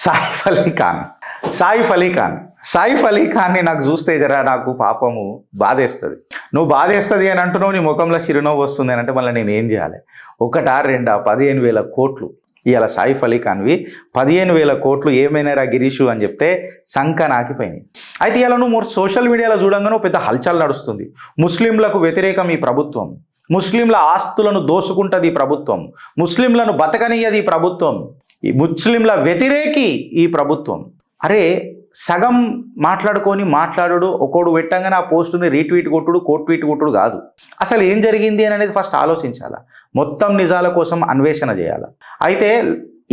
సాయిఫ్ అలీ ఖాన్ సాయిఫ్ అలీ ఖాన్ సాయిఫ్ అలీ ఖాన్ని నాకు చూస్తే జరా నాకు పాపము బాధేస్తుంది. నువ్వు బాధేస్తుంది అని అంటున్నావు, నీ ముఖంలో చిరునవ్వు వస్తుంది అని అంటే మళ్ళీ నేను ఏం చేయాలి? ఒకటా రెండా 15,000 కోట్లు ఇవాళ సాయిఫ్ అలీ ఖాన్వి 15,000 కోట్లు ఏమైనా గిరీషు అని చెప్తే సంక నాకిపోయినాయి. అయితే ఇలా నువ్వు సోషల్ మీడియాలో చూడంగానే పెద్ద హల్చల్ నడుస్తుంది. ముస్లింలకు వ్యతిరేకం ఈ ప్రభుత్వం, ముస్లింల ఆస్తులను దోసుకుంటుంది ఈ ప్రభుత్వం, ముస్లింలను బతకనియది ఈ ప్రభుత్వం, ఈ ముస్లింల వ్యతిరేకి ఈ ప్రభుత్వం. అరే సగం మాట్లాడు ఒకడు పెట్టంగానే ఆ పోస్టుని రీట్వీట్ కొట్టుడు కోట్వీట్ కొట్టుడు కాదు. అసలు ఏం జరిగింది అని అనేది ఫస్ట్ ఆలోచించాలా, మొత్తం నిజాల కోసం అన్వేషణ చేయాలి. అయితే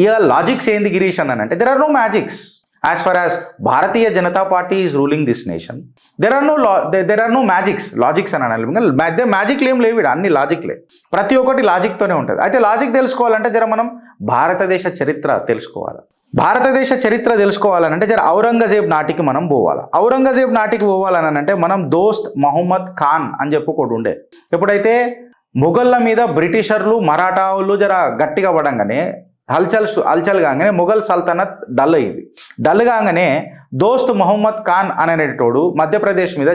ఇక లాజిక్స్ ఏంది గిరీష్ అని అంటే there are no magics as far as Bharatiya Janata Party is ruling this nation. There are no magics, logics అని అనాలి. మ్యాజిక్లు ఏం లేవు, అన్ని లాజిక్లే, ప్రతి ఒక్కటి లాజిక్తోనే ఉంటుంది. అయితే లాజిక్ తెలుసుకోవాలంటే మనం భారతదేశ చరిత్ర తెలుసుకోవాలి. భారతదేశ చరిత్ర తెలుసుకోవాలనంటే ఔరంగజేబ్ నాటికి మనం పోవాలి. ఔరంగజేబ్ నాటికి పోవాలని అంటే మనం దోస్త్ మహమ్మద్ ఖాన్ అని చెప్పుకోడు ఉండే. ఎప్పుడైతే మొఘళ్ళ మీద బ్రిటిషర్లు మరాఠాలు గట్టిగా పడంగానే హల్చల్ కాగానే మొఘల్ సల్తనత్ డల్ అయింది. డల్ కాగానే దోస్త్ మహమ్మద్ ఖాన్ అనేటోడు మధ్యప్రదేశ్ మీద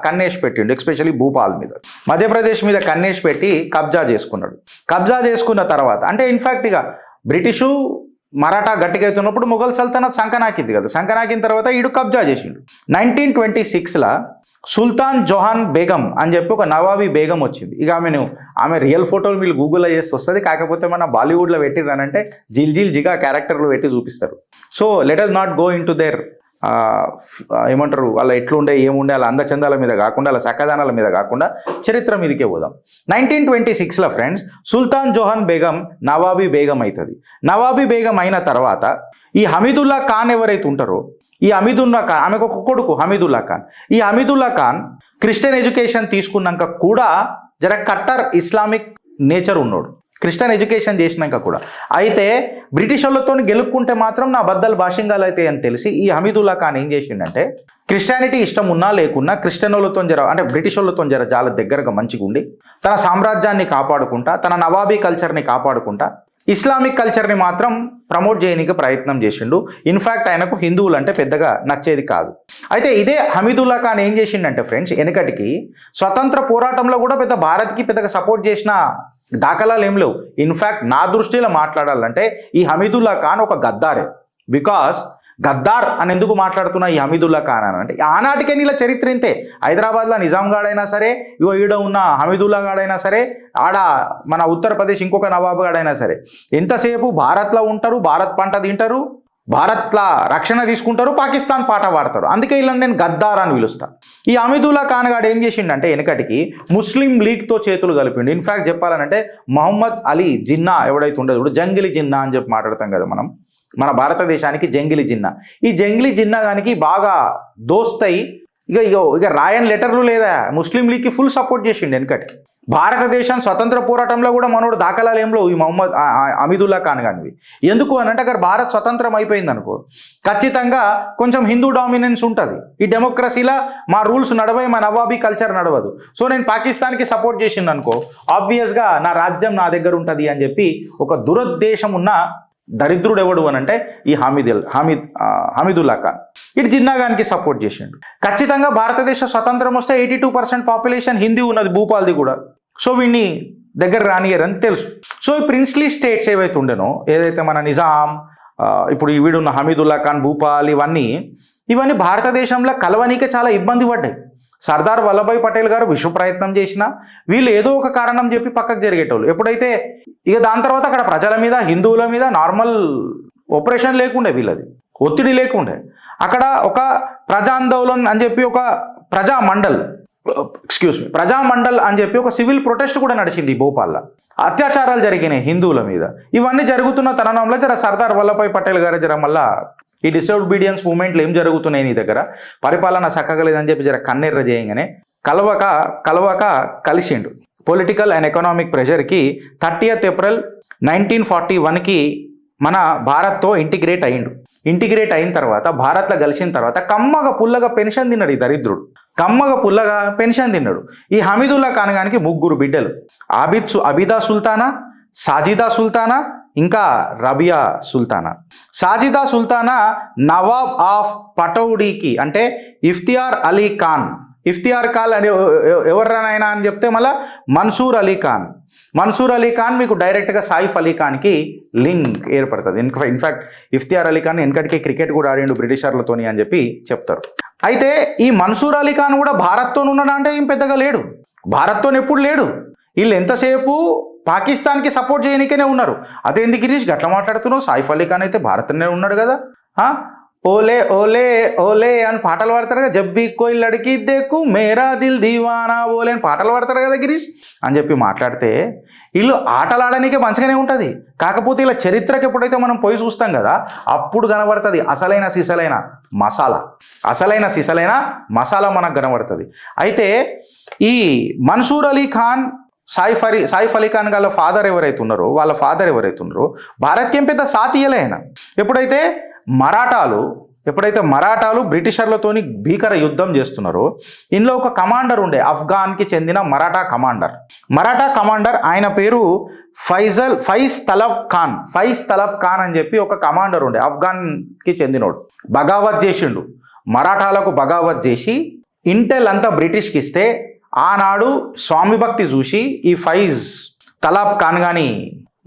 కన్నేసి పెట్టిండు, ఎస్పెషల్లీ భూపాల్ మీద. మధ్యప్రదేశ్ మీద కన్నేసి పెట్టి కబ్జా చేసుకున్నాడు. కబ్జా చేసుకున్న తర్వాత అంటే ఇన్ఫ్యాక్ట్ ఇక బ్రిటిషు మరాఠా గట్టిగా అవుతున్నప్పుడు మొఘల్ సల్తనత్ సంకనాకింది కదా. సంకనాకిన తర్వాత ఈడు కబ్జా చేసిండు. 1926లో సుల్తాన్ జొహాన్ బేగం అని చెప్పి ఒక నవాబీ బేగం వచ్చింది. ఇక ఆమె రియల్ ఫోటోలు మీరు గూగుల్లో చేసి వస్తుంది. కాకపోతే మన బాలీవుడ్లో పెట్టిరనంటే జిల్ జిగా క్యారెక్టర్లు పెట్టి చూపిస్తారు. So let us not go in to their ఏమంటారు వాళ్ళ ఎట్లుండే ఏముండే వాళ్ళ అందచందాల మీద కాకుండా వాళ్ళ చక్కదానాల మీద కాకుండా చరిత్ర మీదకే పోదాం. 1926లో ఫ్రెండ్స్ సుల్తాన్ జొహాన్ బేగం నవాబీ బేగం అవుతుంది. నవాబీ బేగం అయిన తర్వాత ఈ హమీదుల్లా ఖాన్ ఎవరైతే ఉంటారో, ఈ హమీదుల్లా ఖాన్ ఆమెకు ఒక కొడుకు హమీదుల్లా ఖాన్. ఈ హమీదుల్లా ఖాన్ క్రిస్టియన్ ఎడ్యుకేషన్ తీసుకున్నాక కూడా కట్టర్ ఇస్లామిక్ నేచర్ ఉన్నాడు, క్రిస్టియన్ ఎడ్యుకేషన్ చేసినాక కూడా. అయితే బ్రిటిష్ వాళ్ళతో గెలుపుకుంటే మాత్రం నా బద్దలు భాషింగాలు అయితే అని తెలిసి ఈ హమీదుల్లా ఖాన్ ఏం చేసిండంటే క్రిస్టియానిటీ ఇష్టం ఉన్నా లేకున్నా క్రిస్టియన్ వాళ్ళతో అంటే బ్రిటిష్ వాళ్ళతో చాలా దగ్గరగా మంచిగా ఉండి తన సామ్రాజ్యాన్ని కాపాడుకుంటా, తన నవాబీ కల్చర్ని కాపాడుకుంటా ఇస్లామిక్ కల్చర్ని మాత్రం ప్రమోట్ చేయడానికి ప్రయత్నం చేసిండు. ఇన్ఫ్యాక్ట్ ఆయనకు హిందువులు అంటే పెద్దగా నచ్చేది కాదు. అయితే ఇదే హమీదుల్లా ఖాన్ ఏం చేసిండంటే ఫ్రెండ్స్ వెనకటికి స్వతంత్ర పోరాటంలో కూడా భారత్కి పెద్దగా సపోర్ట్ చేసిన దాఖలాలు ఏం లేవు. ఇన్ఫ్యాక్ట్ నా దృష్టిలో మాట్లాడాలంటే ఈ హమీదుల్లా ఖాన్ ఒక గద్దారే. బికాస్ గద్దార్ అని ఎందుకు మాట్లాడుతున్నా ఈ హమీదుల్లా ఖాన్ అని అంటే ఆనాటికే నీళ్ళ చరిత్ర ఇంతే. హైదరాబాద్లో నిజాం గాడైనా సరే, ఈడ ఉన్న హమీదుల్లా గాడైనా సరే, ఆడ మన ఉత్తరప్రదేశ్ ఇంకొక నవాబు గాడైనా సరే ఎంతసేపు భారత్లో ఉంటారు, భారత్ పంట తింటారు, భారత్లా రక్షణ తీసుకుంటారు, పాకిస్తాన్ పాట పాడతారు. అందుకే ఇలా నేను గద్దార్ అని పిలుస్తాను. ఈ హమీదుల్లా ఖాన్ గాడు ఏం చేసిండంటే వెనకటికి ముస్లిం లీగ్తో చేతులు కలిపిండు. ఇన్ఫ్యాక్ట్ చెప్పాలనంటే మహమ్మద్ అలీ జిన్నా ఎవడైతే ఉండదు ఇప్పుడు జంగిలీ జిన్నా అని చెప్పి మాట్లాడతాం కదా మనం, మన భారతదేశానికి జంగిలీ జిన్నా. ఈ జంగిలీ జిన్నా దానికి బాగా దోస్తయి ఇక రాయన్ లెటర్లు లేదా ముస్లిం లీగ్కి ఫుల్ సపోర్ట్ చేసిండు వెనకటికి. భారతదేశం స్వతంత్ర పోరాటంలో కూడా మనోడు దాఖలాలు ఏంలో ఈ హమీదుల్లా ఖాన్ గానివి. ఎందుకు అని అంటే అక్కడ భారత్ స్వతంత్రం అయిపోయింది అనుకో ఖచ్చితంగా కొంచెం హిందూ డామినెన్స్ ఉంటుంది. ఈ డెమోక్రసీలో మా రూల్స్ నడవై, మా నవాబీ కల్చర్ నడవదు. సో నేను పాకిస్తాన్కి సపోర్ట్ చేసింది అనుకో ఆబ్వియస్గా నా రాజ్యం నా దగ్గర ఉంటుంది అని చెప్పి ఒక దురుద్దేశం ఉన్న దరిద్రుడు ఎవడు అని అంటే ఈ హమీదుల్లా ఖాన్. ఇటు జిన్నా ఖాన్కి సపోర్ట్ చేసిండు. ఖచ్చితంగా భారతదేశ స్వతంత్రం వస్తే 82% పాపులేషన్ హిందీ ఉన్నది భూపాల్ది కూడా. సో వీడిని దగ్గర రానియరని తెలుసు. సో ఈ ప్రిన్స్లీ స్టేట్స్ ఏవైతే ఉండేనో, ఏదైతే మన నిజాం, ఇప్పుడు ఈ వీడున్న హమీదుల్లా ఖాన్, భూపాల్, ఇవన్నీ భారతదేశంలో కలవనీకే చాలా ఇబ్బంది పడ్డాయి. సర్దార్ వల్లభాయ్ పటేల్ గారు విశ్వ ప్రయత్నం చేసినా వీళ్ళు ఏదో ఒక కారణం చెప్పి పక్కకు జరిగేటోళ్ళు. ఎప్పుడైతే ఇక దాని తర్వాత అక్కడ ప్రజల మీద, హిందువుల మీద నార్మల్ ఆపరేషన్ లేకుండే, వీళ్ళది ఒత్తిడి లేకుండే. అక్కడ ఒక ప్రజాందోళన్ అని చెప్పి ఒక ప్రజామండల్ అని చెప్పి ఒక సివిల్ ప్రొటెస్ట్ కూడా నడిచింది ఈ భోపాల్లో. అత్యాచారాలు జరిగినాయి హిందువుల మీద. ఇవన్నీ జరుగుతున్న తరుణంలో సర్దార్ వల్లభాయ్ పటేల్ గారు మళ్ళా ఈ డిసోబీడియన్స్ మూమెంట్లు ఏం జరుగుతున్నాయి నీ దగ్గర, పరిపాలన చక్కగలేదని చెప్పి కన్నెర్ర చేయగానే కలవక కలిసిండు. పొలిటికల్ అండ్ ఎకనామిక్ ప్రెషర్కి 30th April 1941కి మన భారత్తో ఇంటిగ్రేట్ అయిన తర్వాత భారత్లో కలిసిన తర్వాత కమ్మగా పుల్లగా పెన్షన్ తిన్నాడు ఈ దరిద్రుడు. ఈ హమీదుల్లా ఖాన్ గానికి 3 బిడ్డలు, అబిదా సుల్తానా, సాజిదా సుల్తానా ఇంకా రబియా సుల్తానా. సాజిదా సుల్తానా నవాబ్ ఆఫ్ పటౌడీకి అంటే ఇఫ్తియార్ అలీ ఖాన్. ఇఫ్తియార్ ఖాన్ అని ఎవర్రానైనా అని చెప్తే మళ్ళీ మన్సూర్ అలీ ఖాన్. మన్సూర్ అలీ ఖాన్ మీకు డైరెక్ట్గా సాయిఫ్ అలీ ఖాన్కి లింక్ ఏర్పడుతుంది. ఇన్ఫ్యాక్ట్ ఇఫ్తియార్ అలీ ఖాన్ వెనకటికి క్రికెట్ కూడా ఆడిండు బ్రిటిషర్లతోని అని చెప్పి చెప్తారు. అయితే ఈ మన్సూర్ అలీ ఖాన్ కూడా భారత్తో ఉన్నాడా అంటే ఏం పెద్దగా లేడు, భారత్తో ఎప్పుడు లేడు. వీళ్ళు ఎంతసేపు పాకిస్తాన్కి సపోర్ట్ చేయనికనే ఉన్నారు. అదే ఎందుకు గిరీష్ గట్లా మాట్లాడుతున్నావు, సాయిఫ్ అలీ ఖాన్ అయితే భారత్లోనే ఉన్నాడు కదా, ఓలే ఓలే ఓలే అని పాటలు పాడతారు కదా, జబ్బీ కోయి లడికి దేకు మేరా దిల్ దీవానా ఓలే అని పాటలు పాడతారు కదా గిరీష్ అని చెప్పి మాట్లాడితే వీళ్ళు ఆటలాడడానికే మంచిగానే ఉంటుంది. కాకపోతే ఇలా చరిత్రకి ఎప్పుడైతే మనం పోయి చూస్తాం కదా అప్పుడు కనబడుతుంది అసలైన సిసలైన మసాలా మనకు కనబడుతుంది. అయితే ఈ మన్సూర్ అలీ ఖాన్ సాయిఫ్ అలీ ఖాన్ వాళ్ళ ఫాదర్ ఎవరైతే ఉన్నారో భారత్కి ఏం పెద్ద సాత్ ఇయ్యలే ఆయన. ఎప్పుడైతే మరాఠాలు బ్రిటిషర్లతోని భీకర యుద్ధం చేస్తున్నారో ఇందులో ఒక కమాండర్ ఉండే, ఆఫ్ఘన్కి చెందిన మరాఠా కమాండర్ ఆయన పేరు ఫైజ్ తలబ్ ఖాన్ అని చెప్పి ఒక కమాండర్ ఉండే, ఆఫ్ఘన్కి చెందినోడు. బగావత్ చేసిండు, మరాఠాలకు బగావత్ చేసి ఇంటెల్ అంతా బ్రిటిష్కి ఇస్తే ఆనాడు స్వామి భక్తి చూసి ఈ ఫైజ్ తలాబ్ ఖాన్ కానీ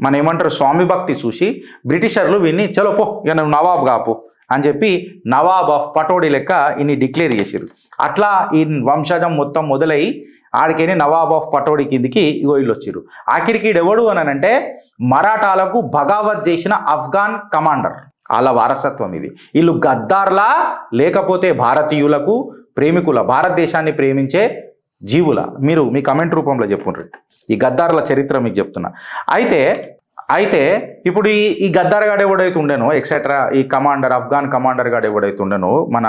మన ఏమంటారు స్వామి భక్తి చూసి బ్రిటిషర్లు వీన్ని చలో పో ఇక నువ్వు నవాబ్ కాపు అని చెప్పి నవాబ్ ఆఫ్ పటౌడీ లెక్క ఇన్ని డిక్లేర్ చేసారు. అట్లా ఈ వంశజం మొత్తం మొదలై ఆడికేనే నవాబ్ ఆఫ్ పటౌడీ కిందికి ఇగో వీళ్ళు వచ్చారు. ఆఖరికి ఎవడు అని మరాఠాలకు బగావత్ చేసిన ఆఫ్ఘన్ కమాండర్, వాళ్ళ వారసత్వం ఇది. వీళ్ళు గద్దార్లా లేకపోతే భారతీయులకు ప్రేమికుల, భారతదేశాన్ని ప్రేమించే జీవుల? మీరు మీ కమెంట్ రూపంలో చెప్పుండ్రి. ఈ గద్దారుల చరిత్ర మీకు చెప్తున్నా. అయితే ఇప్పుడు ఈ గద్దార్ గాడు ఎవడైతే ఉండేనో ఎక్సెట్రా, ఈ ఆఫ్ఘన్ కమాండర్ గాడు ఎవడైతే ఉండేనో మన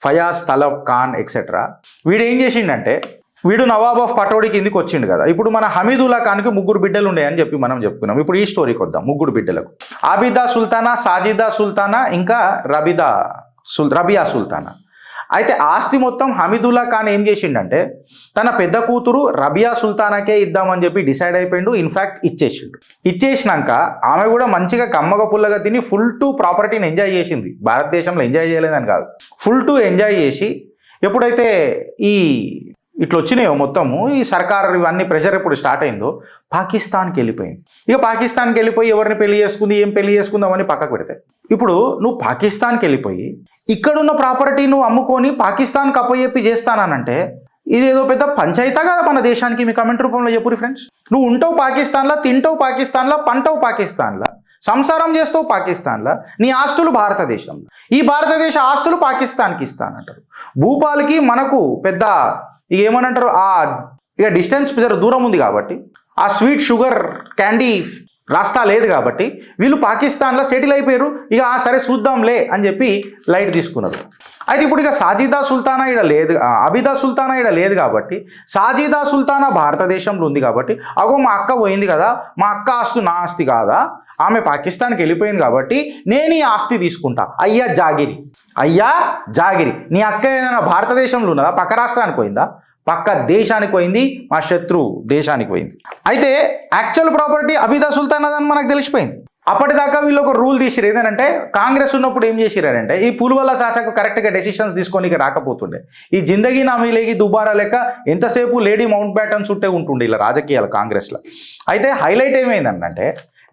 ఫయాజ్ తలబ్ ఖాన్ ఎక్సెట్రా, వీడు ఏం చేసిండంటే వీడు నవాబ్ ఆఫ్ పటౌడీ కిందికి వచ్చిండు కదా. ఇప్పుడు మన హమీదుల్లా ఖాన్కి 3 బిడ్డలు ఉండే అని చెప్పి మనం చెప్పుకున్నాం. ఇప్పుడు ఈ స్టోరీకి వద్దాం. 3 బిడ్డలకు ఆబిదా సుల్తానా, సాజిదా సుల్తానా ఇంకా రబియా సుల్తానా. అయితే ఆస్తి మొత్తం హమీదుల్లా ఖాన్ ఏం చేసిండంటే తన పెద్ద కూతురు రబియా సుల్తానాకే ఇద్దామని చెప్పి డిసైడ్ అయిపోయిండు. ఇన్ఫ్యాక్ట్ ఇచ్చేసినాక ఆమె కూడా మంచిగా కమ్మగ పుల్లగా తిని ఫుల్ టు ప్రాపర్టీని ఎంజాయ్ చేసింది. భారతదేశంలో ఎంజాయ్ చేయలేదని కాదు, ఫుల్ టు ఎంజాయ్ చేసి ఎప్పుడైతే ఇట్లా వచ్చినాయో మొత్తము ఈ సర్కార్ ఇవన్నీ ప్రెషర్ ఎప్పుడు స్టార్ట్ అయిందో పాకిస్తాన్కి వెళ్ళిపోయింది. ఇక పాకిస్తాన్కి వెళ్ళిపోయి ఎవరిని పెళ్లి చేసుకుంది, ఏం పెళ్లి చేసుకుందామని పక్కకు పెడితే ఇప్పుడు నువ్వు పాకిస్తాన్కి వెళ్ళిపోయి ఇక్కడున్న ప్రాపర్టీ నువ్వు అమ్ముకొని పాకిస్తాన్కి అప్పచెప్పి చేస్తానంటే ఇదేదో పెద్ద పంచాయతా కదా మన దేశానికి. మీ కమెంట్ రూపంలో చెప్పురి ఫ్రెండ్స్. నువ్వు ఉంటావు పాకిస్తాన్లో, తింటావు పాకిస్తాన్లో, పంటవు పాకిస్తాన్లో, సంసారం చేస్తావు పాకిస్తాన్లో, నీ ఆస్తులు భారతదేశంలో, ఈ భారతదేశ ఆస్తులు పాకిస్తాన్కి ఇస్తానంటారు. భూపాల్కి మనకు పెద్ద ఇక ఏమనంటారు ఇక డిస్టెన్స్ దూరం ఉంది కాబట్టి ఆ స్వీట్ షుగర్ క్యాండీ రాస్తా లేదు కాబట్టి వీళ్ళు పాకిస్తాన్లో సెటిల్ అయిపోయారు. ఇక సరే చూద్దాంలే అని చెప్పి లైట్ తీసుకున్నారు. అయితే ఇప్పుడు ఇక సాజిదా సుల్తానా ఇక్కడ లేదు, అబిదా సుల్తానా ఇక్కడ లేదు కాబట్టి సాజిదా సుల్తానా భారతదేశంలో ఉంది కాబట్టి అగో మా అక్క పోయింది కదా, మా అక్క ఆస్తు నా ఆస్తి కాదా, ఆమె పాకిస్తాన్కి వెళ్ళిపోయింది కాబట్టి నేను ఈ ఆస్తి తీసుకుంటా. అయ్యా జాగిరి నీ అక్క ఏదైనా భారతదేశంలో ఉన్నదా, పక్క రాష్ట్రానికి పోయిందా, పక్క దేశానికి పోయింది, మా శత్రు దేశానికి పోయింది. అయితే యాక్చువల్ ప్రాపర్టీ అబిదా సుల్తానా అని మనకు తెలిసిపోయింది. అప్పటిదాకా వీళ్ళు ఒక రూల్ తీసిరు, ఏంటంటే కాంగ్రెస్ ఉన్నప్పుడు ఏం చేసిరారంటే ఈ పూల్వల్ల చాచాకు కరెక్ట్గా డెసిషన్స్ తీసుకోనికి రాకపోతుండే. ఈ జిందగీ నామీలేగి దుబారా లెక్క ఎంతసేపు లేడీ మౌంట్ బ్యాటన్ చుట్టే ఉంటుండే ఇలా రాజకీయాలు కాంగ్రెస్లో. అయితే హైలైట్ ఏమైందంటే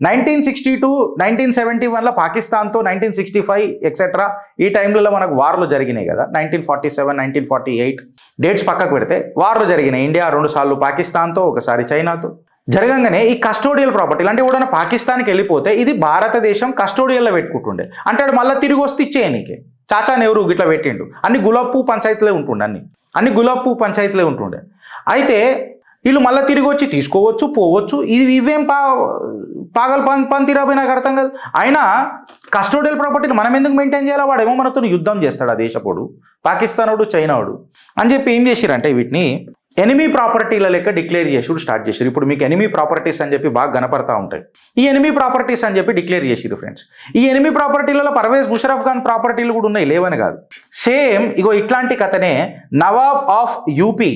1962, 1971లో పాకిస్తాన్తో 1965 ఎక్సెట్రా ఈ టైంలలో మనకు వార్లు జరిగినాయి కదా. 1947, 1948 డేట్స్ పక్కకు పెడితే వార్లు జరిగినాయి. ఇండియా 2 సార్లు పాకిస్తాన్తో, ఒకసారి చైనాతో. జరగంగానే ఈ కస్టోడియల్ ప్రాపర్టీలు అంటే ఎవడన్నా పాకిస్తాన్కి వెళ్ళిపోతే ఇది భారతదేశం కస్టోడియల్లో పెట్టుకుంటుండే. అంటే వాడు మళ్ళీ తిరిగి వస్తే ఇచ్చేయనీకే. చాచా నెహ్రూ గిట్లా పెట్టిండు. అన్ని గులాబ్ పువ్వు పంచాయతీలే ఉంటుండే. అయితే వీళ్ళు మళ్ళీ తిరిగి వచ్చి తీసుకోవచ్చు, పోవచ్చు. ఇవేం పాగల్ పంతిరాబోయి నాకు అర్థం కాదు. అయినా కస్టోడియల్ ప్రాపర్టీని మనం ఎందుకు మెయింటైన్ చేయాలి? వాడేమో మనతో యుద్ధం చేస్తాడు ఆ దేశపోడు, పాకిస్తానోడు, చైనాడు అని చెప్పి ఏం చేసిరంటే వీటిని ఎనిమీ ప్రాపర్టీల లెక్క డిక్లేర్ చేసుడు స్టార్ట్ చేశారు. ఇప్పుడు మీకు ఎనిమీ ప్రాపర్టీస్ అని చెప్పి బాగా కనపడతా ఉంటాయి. ఈ ఎనిమీ ప్రాపర్టీస్ అని చెప్పి డిక్లేర్ చేసిరు ఫ్రెండ్స్. ఈ ఎనిమీ ప్రాపర్టీలలో పర్వేజ్ ముషరఫ్ ఖాన్ ప్రాపర్టీలు కూడా ఉన్నాయి, లేవని కాదు. సేమ్ ఇగో ఇట్లాంటి కథనే నవాబ్ ఆఫ్ యూపీ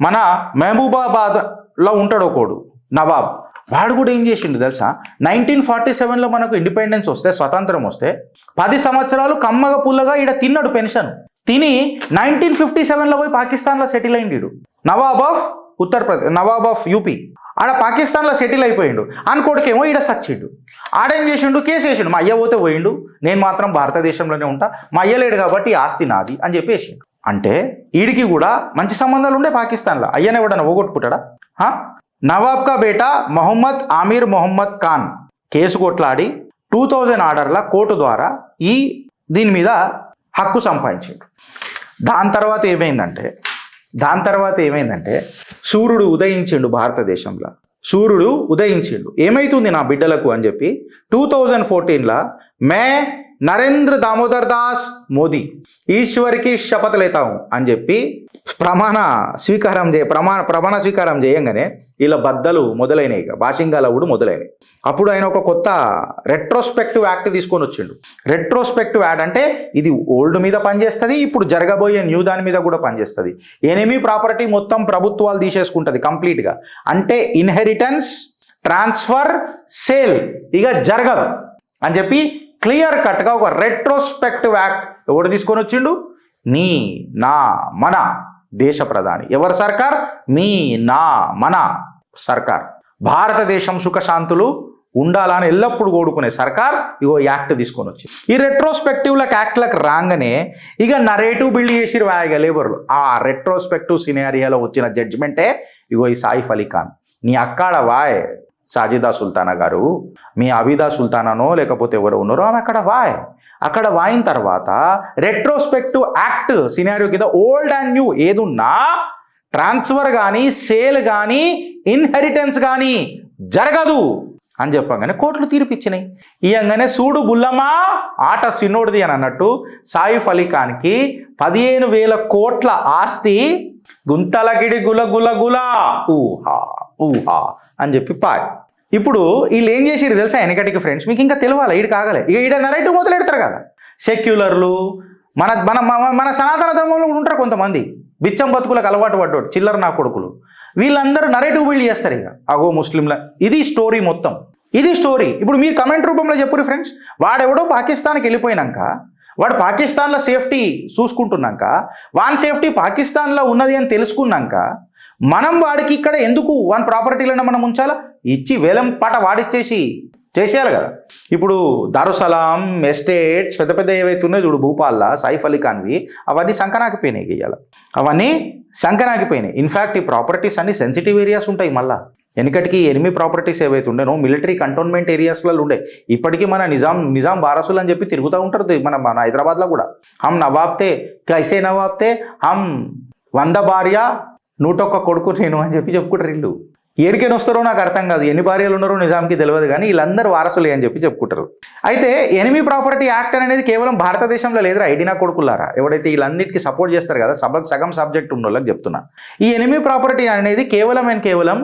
మన మహబూబాబాద్లో ఉంటాడు ఒకడు నవాబ్. వాడు కూడా ఏం చేసిండు తెలుసా, 1947లో మనకు ఇండిపెండెన్స్ వస్తే, స్వతంత్రం వస్తే 10 సంవత్సరాలు కమ్మగా పుల్లగా ఈడ తిన్నాడు పెన్షన్. తిని 1957లో పోయి పాకిస్తాన్లో సెటిల్ అయిండు. Nawab of Uttar Pradesh, Nawab of UP, ఆడ పాకిస్తాన్లో సెటిల్ అయిపోయిండు. అనుకోడికేమో ఈడ సచ్చిండు. ఆడేం చేసిండు, కేసు వేసిండు. మా అయ్య పోతే పోయిండు, నేను మాత్రం భారతదేశంలోనే ఉంటా, మా అయ్య లేడు కాబట్టి ఆస్తి నాది అని చెప్పి వేసిండు. అంటే ఈడికి కూడా మంచి సంబంధాలు ఉండే పాకిస్తాన్లో. అయ్యనే ఎవడన్నా ఓగొట్టుకుంటాడా? నవాబ్ కా బేటా మొహమ్మద్ ఆమీర్ మొహమ్మద్ ఖాన్ కేసు కొట్లాడి 2000 ఆర్డర్ల కోర్టు ద్వారా దీని మీద హక్కు సంపాదించాడు. దాని తర్వాత ఏమైందంటే సూర్యుడు ఉదయించిండు భారతదేశంలో. సూర్యుడు ఉదయించిండు. ఏమైతుంది నా బిడ్డలకు అని చెప్పి 2014లో మే నరేంద్ర దామోదర్ దాస్ మోదీ ఈశ్వరికి శపథ లేతాము అని చెప్పి ప్రమాణ స్వీకారం చేయంగానే ఇలా బద్దలు మొదలైనవి, బాషింగాల కూడా మొదలైనవి. అప్పుడు ఆయన ఒక కొత్త రెట్రోస్పెక్టివ్ యాక్ట్ తీసుకొని వచ్చిండు. రెట్రోస్పెక్టివ్ యాక్ట్ అంటే ఇది ఓల్డ్ మీద పనిచేస్తుంది, ఇప్పుడు జరగబోయే న్యూ దాని మీద కూడా పనిచేస్తుంది. ఎనిమీ ప్రాపర్టీ మొత్తం ప్రభుత్వాలు తీసేసుకుంటుంది కంప్లీట్గా. అంటే ఇన్హెరిటెన్స్, ట్రాన్స్ఫర్, సేల్ ఇక జరగదు అని చెప్పి క్లియర్ కట్గా ఒక రెట్రోస్పెక్టివ్ యాక్ట్ ఎవడు తీసుకొని వచ్చిండు? నీ నా మన దేశ ప్రధాని. ఎవరి సర్కార్? మీ నా మన సర్కార్. భారతదేశం సుఖశాంతులు ఉండాలని ఎల్లప్పుడూ కోరుకునే సర్కార్ ఇగో యాక్ట్ తీసుకొని వచ్చి ఈ రెట్రోస్పెక్టివ్లకు యాక్ట్లకు రాగానే ఇక నరేటివ్ బిల్డ్ చేసిరు వాయగా లేబర్లు. ఆ రెట్రోస్పెక్టివ్ సినారియాలో వచ్చిన జడ్జిమెంటే ఇగో ఈ సాయిఫ్ అలీ ఖాన్. నీ అక్కడ వాయ్ సాజిదా సుల్తానా గారు, మీ అబిదా సుల్తానానో లేకపోతే ఎవరు ఉన్నారో ఆమె అక్కడ వాయిన తర్వాత రెట్రోస్పెక్టివ్ యాక్ట్ సినారియో కింద ఓల్డ్ అండ్ న్యూ ఏదున్నా ట్రాన్స్ఫర్ కానీ, సేల్ కానీ, ఇన్హెరిటెన్స్ కానీ జరగదు అని చెప్పగానే కోర్టులు తీర్పిచ్చినాయి. ఇయంగానే సూడు బుల్లమ్మా ఆట సిన్నోడిది అని అన్నట్టు సాయిఫ్ అలీ ఖాన్కి 15,000 కోట్ల ఆస్తి గుంతలకిడి గుల గుల గుల ఊహా ఊహా అని చెప్పి ఇప్పుడు వీళ్ళు ఏం చేసిరు తెలుసా వెనకటికి ఫ్రెండ్స్, మీకు ఇంకా తెలియాలి, ఈడు కాగలే. ఇక ఈడ నరేటివ్ మొదలెడతారు కదా సెక్యులర్లు. మన మన మన సనాతన ధర్మంలో ఉంటారు కొంతమంది బిచ్చం బతుకులకు అలవాటు పడ్డోడు చిల్లర నా కొడుకులు. వీళ్ళందరూ నరేటివ్ బిల్డ్ చేస్తారు. ఇక అగో ముస్లింల ఇది స్టోరీ మొత్తం, ఇది స్టోరీ. ఇప్పుడు మీరు కమెంట్ రూపంలో చెప్పురు ఫ్రెండ్స్, వాడెవడో పాకిస్తాన్కి వెళ్ళిపోయినాక, వాడు పాకిస్తాన్లో సేఫ్టీ చూసుకుంటున్నాక, వాని సేఫ్టీ పాకిస్తాన్లో ఉన్నది అని తెలుసుకున్నాక మనం వాడికి ఇక్కడ ఎందుకు వాని ప్రాపర్టీలను మనం ఉంచాలా? ఇచ్చి వేలం పాట వాడిచ్చేసి చేసేయాలి కదా. ఇప్పుడు దారుసలాం ఎస్టేట్స్ పెద్ద పెద్ద ఏవైతే ఉన్నాయో చూడు భూపాల్లా సైఫ్ అలీ ఖాన్వి, అవన్నీ సంకనాకిపోయినాయి. ఇయ్యాల అవన్నీ సంకనాకిపోయినాయి. ఇన్ఫ్యాక్ట్ ఈ ప్రాపర్టీస్ అన్ని సెన్సిటివ్ ఏరియాస్ ఉంటాయి. మళ్ళీ వెనకటికి ఎనిమి ప్రాపర్టీస్ ఏవైతే ఉండేనో మిలిటరీ కంటోన్మెంట్ ఏరియాస్లలో ఉండే. ఇప్పటికీ మన నిజాం బారసులు అని చెప్పి తిరుగుతూ ఉంటారు మన హైదరాబాద్లో కూడా. హమ్ నవాబ్తే కైసే నవాబ్తే హమ్ 100 భార్య 101 కొడుకు నేను అని చెప్పి చెప్పుకుంటారు. వీళ్ళు ఏడికైనా వస్తారో నాకు అర్థం కాదు, ఎన్ని భార్యలు ఉన్నారో నిజాంకి తెలియదు, కానీ వీళ్ళందరూ వారసులే అని చెప్పి చెప్పుకుంటారు. అయితే ఎనిమీ ప్రాపర్టీ యాక్ట్ అనేది కేవలం భారతదేశంలో లేదురా ఐడినా కొడుకులారా, ఎవడైతే వీళ్ళన్నిటికీ సపోర్ట్ చేస్తారు కదా సగం సబ్జెక్ట్ ఉన్న వాళ్ళకి చెప్తున్నా. ఈ ఎనిమీ ప్రాపర్టీ అనేది కేవలం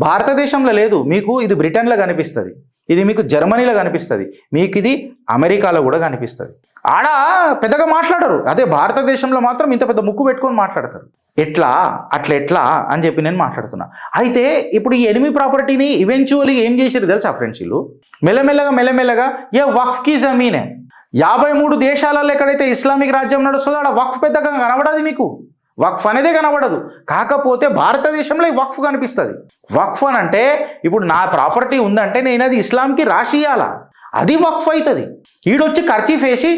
భారతదేశంలో లేదు. మీకు ఇది బ్రిటన్లో కనిపిస్తుంది, ఇది మీకు జర్మనీలో కనిపిస్తుంది, మీకు ఇది అమెరికాలో కూడా కనిపిస్తుంది. ఆడ పెద్దగా మాట్లాడరు, అదే భారతదేశంలో మాత్రం ఇంత పెద్ద ముక్కు పెట్టుకొని మాట్లాడతారు. ఎట్లా అని చెప్పి నేను మాట్లాడుతున్నా. అయితే ఇప్పుడు ఈ ఎనిమీ ప్రాపర్టీని ఈవెన్చువల్లీ ఏం చేశారు తెలుసా ఫ్రెండ్స్, వీళ్ళు మెల్లమెల్లగా ఏ వక్ఫ్కి జమీనే 53 దేశాలలో ఎక్కడైతే ఇస్లామిక్ రాజ్యం నడుస్తుందో ఆడ వక్ఫ్ పెద్దగా కనబడదు. మీకు వక్ఫ్ అనేదే కనబడదు. కాకపోతే భారతదేశంలో ఈ వక్ఫ్ కనిపిస్తుంది. వక్ఫ్ అని అంటే ఇప్పుడు నా ప్రాపర్టీ ఉందంటే నేను అది ఇస్లాంకి రాసియాలా, అది వక్ఫ్ అవుతుంది. ఈడొచ్చి ఖర్చీఫ్ వేసి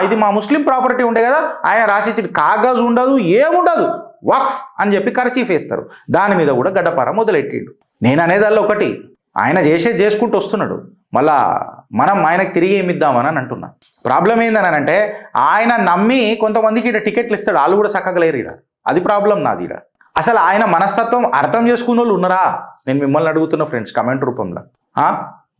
ఇది మా ముస్లిం ప్రాపర్టీ ఉండే కదా ఆయన రాసిచ్చి కాగజ్ ఉండదు, ఏముండదు, వక్ఫ్ అని చెప్పి ఖర్చీఫ్ వేస్తారు. దాని మీద కూడా గడ్డపార మొదలెట్టిండు. నేను అనేదాల్లో ఒకటి, ఆయన చేసుకుంటూ వస్తున్నాడు, మళ్ళా మనం ఆయనకు తిరిగి ఏమిద్దామని అంటున్నా. ప్రాబ్లం ఏందని అంటే ఆయన నమ్మి కొంతమందికి ఇక్కడ టికెట్లు ఇస్తాడు, వాళ్ళు కూడా చక్కగా లేరు ఇక్కడ. అది ప్రాబ్లం నాది ఇక్కడ. అసలు ఆయన మనస్తత్వం అర్థం చేసుకున్న వాళ్ళు ఉన్నారా? నేను మిమ్మల్ని అడుగుతున్నా ఫ్రెండ్స్ కమెంట్ రూపంలో.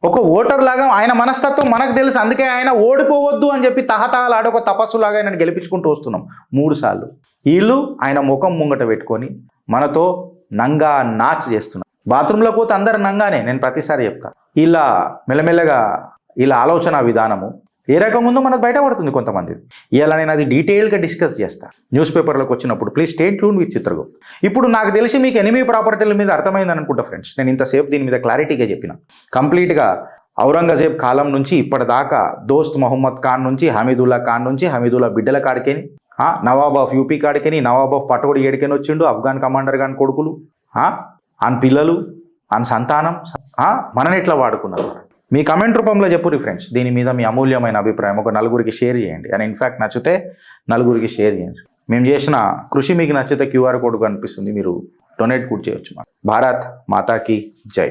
ఒక ఓటర్ లాగా ఆయన మనస్తత్వం మనకు తెలుసు, అందుకే ఆయన ఓడిపోవద్దు అని చెప్పి తహతహలాడి ఒక తపస్సులాగా ఆయన గెలిపించుకుంటూ వస్తున్నాం 3 సార్లు. వీళ్ళు ఆయన ముఖం ముంగట పెట్టుకొని మనతో నంగా నాచ్ చేస్తున్నారు. బాత్రూంలో పోతే అందరు నంగానే, నేను ప్రతిసారి చెప్తా. ఇలా మెల్లమెల్లగా ఇలా ఆలోచన విధానము, ఏ రకంగా ఉందో మనకు బయటపడుతుంది కొంతమంది. ఇలా నేను అది డీటెయిల్గా డిస్కస్ చేస్తాను న్యూస్ పేపర్లోకి వచ్చినప్పుడు. Please stay tune with Chitragupta. ఇప్పుడు నాకు తెలిసి మీకు ఎనిమీ ప్రాపర్టీల మీద అర్థమైందని అనుకుంటా ఫ్రెండ్స్. నేను ఇంతసేపు దీని మీద క్లారిటీగా చెప్పిన. కంప్లీట్గా ఔరంగజేబ్ కాలం నుంచి ఇప్పటిదాకా దోస్త్ మొహమ్మద్ ఖాన్ నుంచి హమీదుల్లా ఖాన్ నుంచి హమీదుల్లా బిడ్డల కాడికేని, నవాబ్ ఆఫ్ యూపీ కాడికేని, నవాబ్ ఆఫ్ పటోడి ఏడికని వచ్చిండు, అఫ్ఘాన్ కమాండర్ గాని కొడుకులు, ఆన్ పిల్లలు, ఆన్ సంతానం, మనని ఎట్లా వాడుకున్నారు. మీ కమెంట్ రూపంలో చెప్పుర్రి ఫ్రెండ్స్. దీని మీద మీ అమూల్యమైన అభిప్రాయం ఒక నలుగురికి షేర్ చేయండి. అండ్ ఇన్ఫ్యాక్ట్ నచ్చితే నలుగురికి షేర్ చేయండి. మేము చేసిన కృషి మీకు నచ్చితే QR కోడ్ కనిపిస్తుంది, మీరు డొనేట్ కూడా చేయొచ్చు. భారత్ మాతాకి జై.